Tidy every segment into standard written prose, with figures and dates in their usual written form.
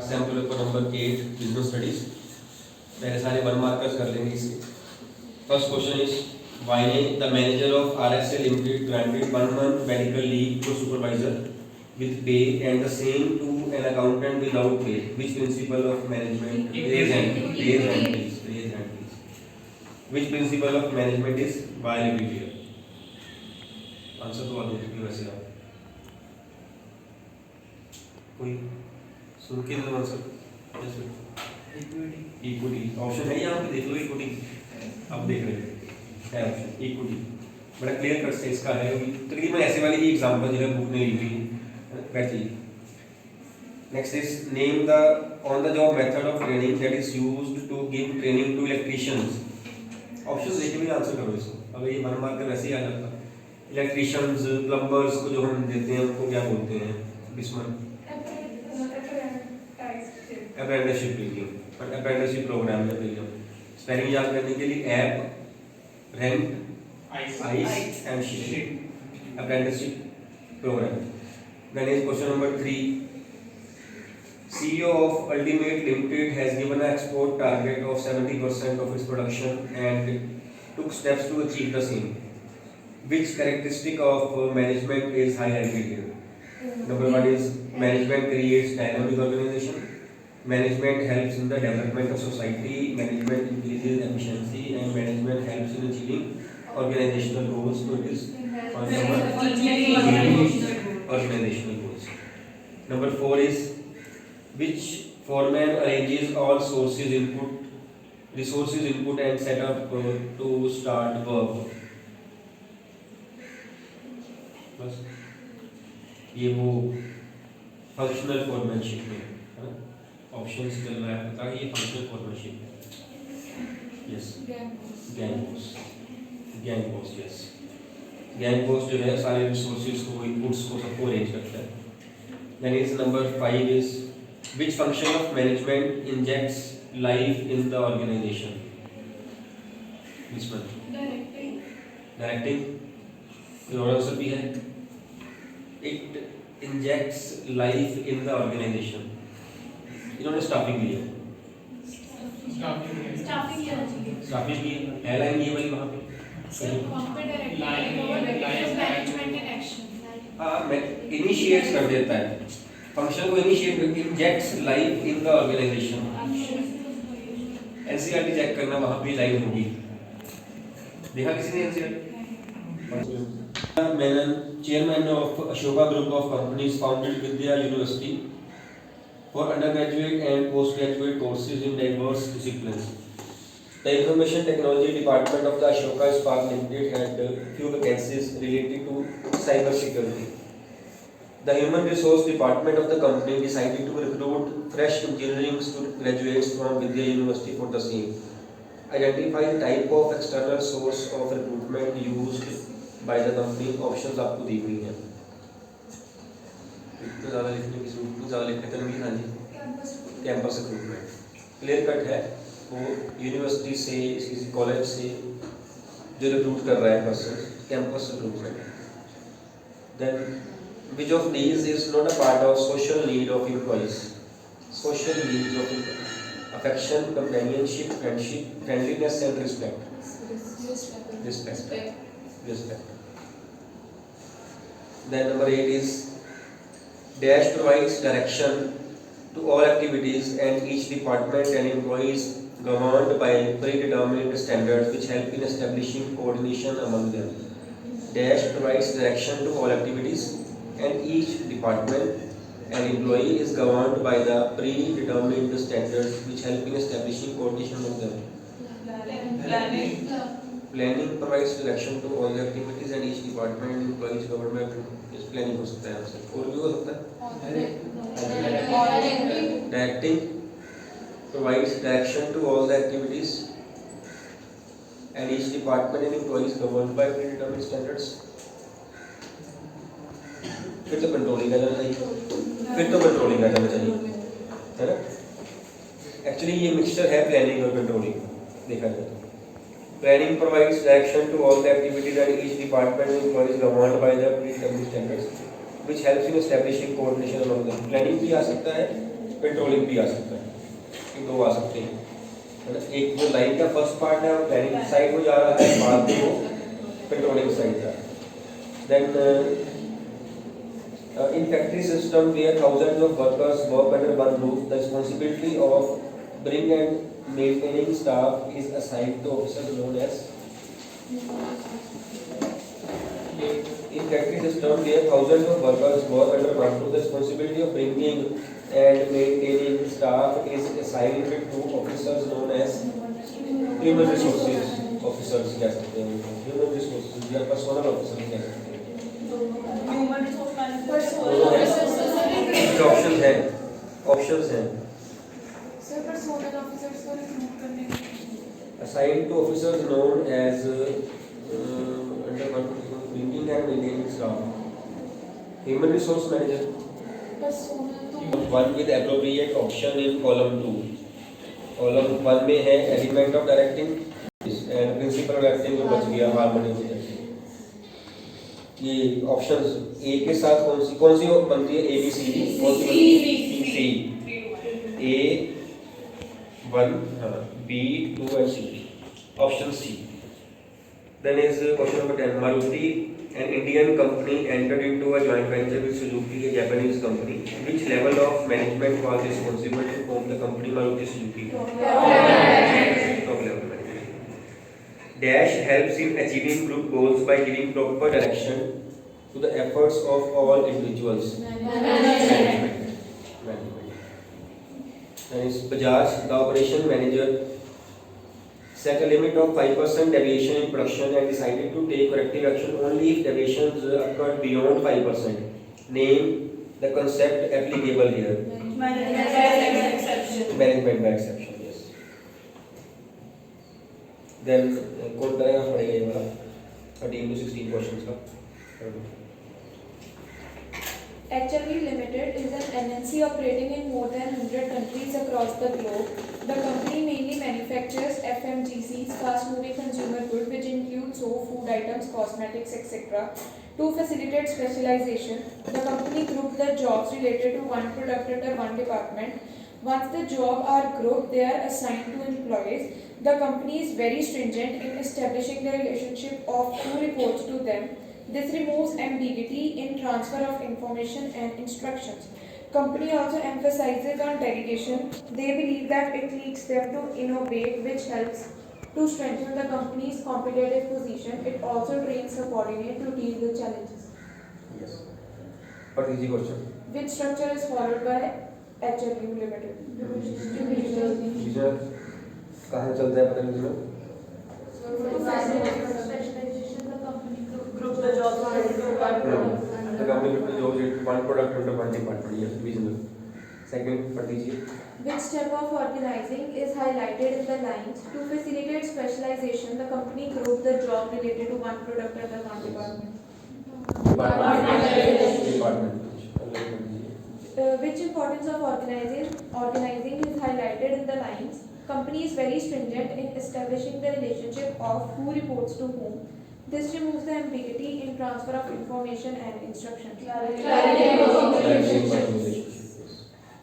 Sample paper number 8 business studies. पहले सारे 1 markers कर लेंगे इसके। First question is why the manager of RSA Limited granted 1 month medical leave to supervisor with pay and the same to an accountant without pay. Which principle of management? Raise hand please. Which principle of management is violated here? Answer तो आगे लिखिए वैसे आप कोई सुन के दो answer. Equity option है यहाँ पे, देख लो इक्विटी अब देख रहे हैं ऑप्शन इक्विटी बड़ा क्लियर कट से इसका है। तकरीबन ऐसे वाली ही एग्जांपल जिन्हें बुक ने ली हुई है वैसे ही। Next is name the on the job method of training that is used to give training to electricians. Option देख के भी आंसर करो इसको, अगर ये 1 मार्क वैसे ही आ जाता। इलेक्ट्रिशियंस प्लम्बर्स को जो हम देते हैं उनको क्या बोलते हैं बिस्मन? Apprenticeship premium, but apprenticeship program में प्रीमियम। स्पेलिंग याद करने के लिए app rent ice and ship apprenticeship program. Then is question number 3 CEO of Ultimate Limited has given an export target of 70% of its production and took steps to achieve the same. Which characteristic of management is highlighted here? Number 1 is management creates dynamic organization. Management helps in the development of society. Management increases efficiency and management helps in achieving organizational goals. So it is organizational goals. Number 4 is which foreman arranges all resources input and set up to start work. बस ये वो functional foremanship में options चल रहा है, पता है ये फंक्शनल फोरमैनशिप है। Yes gang boss yes gang boss जो है सारे रिसोर्सेज को इनपुट्स को सबको अरेंज करता है। Then is number 5 is which function of management injects life in the organization? Which one? Directing कोई और आंसर भी है? It injects life in the organization. इन्होंने स्टाफिंग ली है, स्टाफिंग की है लाइन ये वाली वहाँ पे इनिशिएट्स कर देता है फंक्शन को, इनिशिएट करके injects life in the organisation. NCERT check करना, वहां पे लाइन होगी। देखा किसी ने NCERT? Menon chairman of Ashoka group of companies founded Vidya university for undergraduate and post graduate courses in diverse disciplines. The information technology department of the Ashoka Spark limited had few vacancies related to cyber security. The human resource department of the company decided to recruit fresh engineering graduates from Vidya University for the same. Identify the type of external source of recruitment used by the company. Options आपको दी हुई हैं। इतना ज़्यादा लिखने की जरूरत नहीं, ज़्यादा लिखने तो नहीं। हाँ जी, कैंपस रिक्रूटमेंट क्लियर कट है। वो यूनिवर्सिटी से किसी कॉलेज से जो रिक्रूट कर रहा है person, campus recruitment. Then which of these is not a part of social need of employees? Social needs of employees: affection, companionship, friendship, friendliness and respect. Then number 8 is dash provides direction to all activities and each department and employees governed by predetermined standards which help in establishing coordination among them. Dash provides direction to all activities and each department and employee is governed by the predetermined standards which help in establishing coordination among them. Planning provides direction to all the activities and each department and employee is governed by planning हो सकता है आपसे, और भी हो सकता है। Directing provides direction to all the activities and each department and employee is governed by predetermined standards. फिर तो कंट्रोलिंग आ जाना चाहिए, है ना। एक्चुअली ये मिक्सचर है प्लानिंग और कंट्रोलिंग, देखा जाए तो। Planning provides direction to all the activities and each department employees governed by the predetermined standards which helps in establishing coordination among them. Planning भी आ सकता है, कंट्रोलिंग भी आ सकता है, ये दो आ सकते हैं। एक जो लाइन का फर्स्ट पार्ट है वो प्लानिंग साइड में जा रहा है, बाद में वो कंट्रोलिंग साइड जा रहा है। Then in factory system where thousands of workers work under one roof, the responsibility of bringing and maintaining staff is assigned to officers known as. In factory system where thousands of workers work under one roof, the responsibility of bringing and maintaining staff is assigned to officers known as human resources officers कह सकते हैं, human resources या personal officers कह सकते हैं। Option है, options हैं। Sir personal officers को रिक्रूट करने assigned to officers known as under one bringing and maintaining staff, human resource manager, personal तो one with appropriate option in column 2। column 1 में है element of directing and principle of acting जो बच गया harmony हो जाती है। ये ऑप्शंस ए के साथ कौन सी बनती है, ए बी सी डी, कौन सी बनती है, C, A 1 B 2 and C, option C. Then is question number 10, Maruti an Indian company entered into a joint venture with Suzuki, a Japanese company. Which level of management was responsible to form the company Maruti Suzuki? Top level management. Dash helps in achieving group goals by giving proper direction to the efforts of all individuals. Management. And is Bajaj, the operation manager, set a limit of 5% deviation in production and decided to take corrective action only if deviations occurred beyond 5%. Name the concept applicable here. Management by exception, yes. Then कौन करेगा पड़ेगा ये वाला 13 to 16 questions का। HLE Limited is an MNC operating in more than 100 countries across the globe. The company mainly manufactures FMGCs, fast-moving consumer goods, which include soap, food items, cosmetics, etc. To facilitate specialization, the company grouped the jobs related to one product under one department. Once the jobs are grouped, they are assigned to employees. The company is very stringent in establishing the relationship of who reports to them. This removes ambiguity in transfer of information and instructions. Company also emphasizes on delegation. They believe that it leads them to innovate, which helps to strengthen the company's competitive position. It also trains subordinates to deal with challenges. Yes. What is the question? Which structure is followed by HLU Limited? Divisional कहाँ से चलता है पता नहीं चलो। Group the jobs into one product. The company group the jobs into one product under one department. Yes, divisional. Second, पढ़ दीजिए। Which step of organizing is highlighted in the lines? To facilitate specialization, the company grouped the job related to one product under one department. Department. Which importance of organizing is highlighted in the lines? Company is very stringent in establishing the relationship of who reports to whom. This removes the ambiguity in transfer of information and instructions.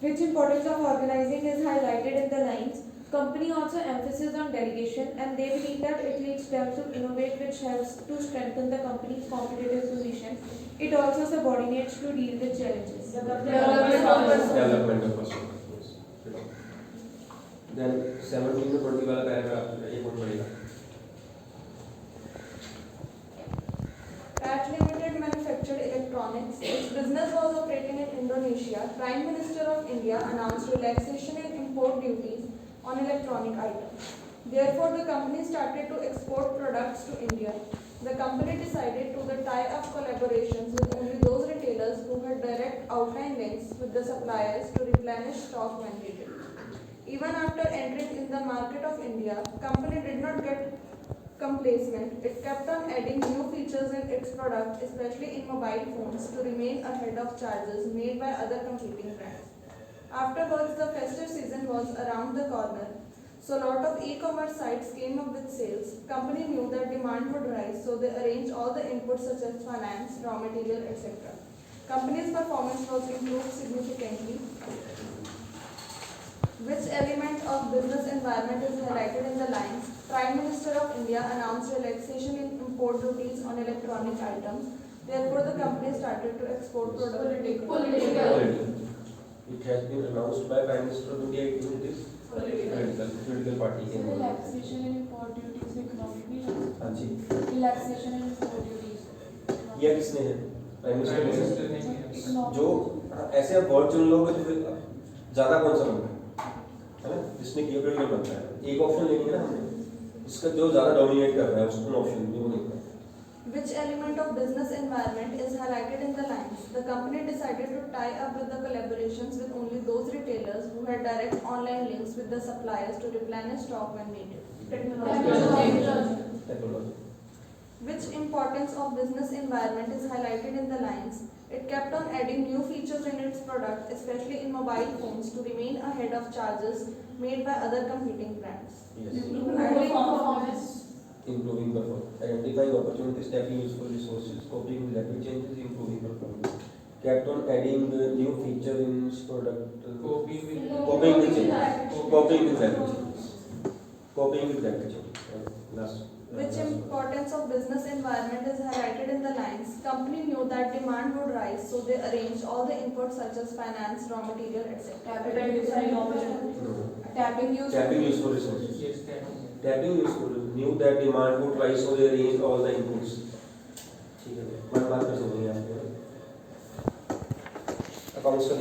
Which importance of organizing is highlighted in the lines? Company also emphasizes on delegation, and they believe that it leads them to innovate, which helps to strengthen the company's competitive position. It also subordinates to deal with challenges. Development of person. Then 17 में 20 वाला paragraph एक और पढ़ेगा। At Limited manufactured electronics. Its business was operating in Indonesia. Prime Minister of India announced relaxation in import duties on electronic items. Therefore, the company started to export products to India. The company decided to tie up collaborations with only those retailers who had direct outline links with the suppliers to replenish stock when needed. Even after entering in the market of India, company did not get complacent. It kept on adding new features in its product, especially in mobile phones, to remain ahead of charges made by other competing brands. Afterwards, the festive season was around the corner, so a lot of e-commerce sites came up with sales. Company knew that demand would rise, so they arranged all the inputs such as finance, raw material, etc. Company's performance was improved significantly. Which element of business environment is highlighted in the lines? Prime Minister of India announced relaxation in import duties on electronic items. Therefore, the company started to export products. Political. It has been announced by Prime Minister of India. It is political party के अंदर। Relaxation in import duties economic भी है। हाँ जी। Relaxation in import duties. ये किसने है? Prime minister ने। Economic- जो ऐसे आप वर्ड चुन लोगे तो फिर ज्यादा कौन सा बनता है ना? जिसने किया political बनता है। एक ऑप्शन लेंगे ना हमने। इसका जो ज्यादा डोमिनेट कर रहा है उसको ऑप्शन भी वो लेंगे। Which element of business environment is highlighted in the lines? The company decided to tie up with the collaborations with only those retailers who had direct online links with the suppliers to replenish stock when needed. Technology. Which importance of business environment is highlighted in the lines? It kept on adding new features in its product, especially in mobile phones, to remain ahead of charges made by other competing brands. Yes. Performance. Improving performance. Identifying opportunities, tapping useful resources, coping with rapid changes, improving performance. Kept on adding new feature in its product. Coping with changes. Coping with rapid changes. Coping with rapid changes. Last. Which importance of business environment is highlighted in the lines? Company knew that demand would rise, so they arranged all the inputs such as finance, raw material, etc. Tapping use. Tapping useful resources. Yes, tapping useful. Knew that demand would rise, so they arranged all the inputs. ठीक है, बात कर सकते हैं आप। Accounts का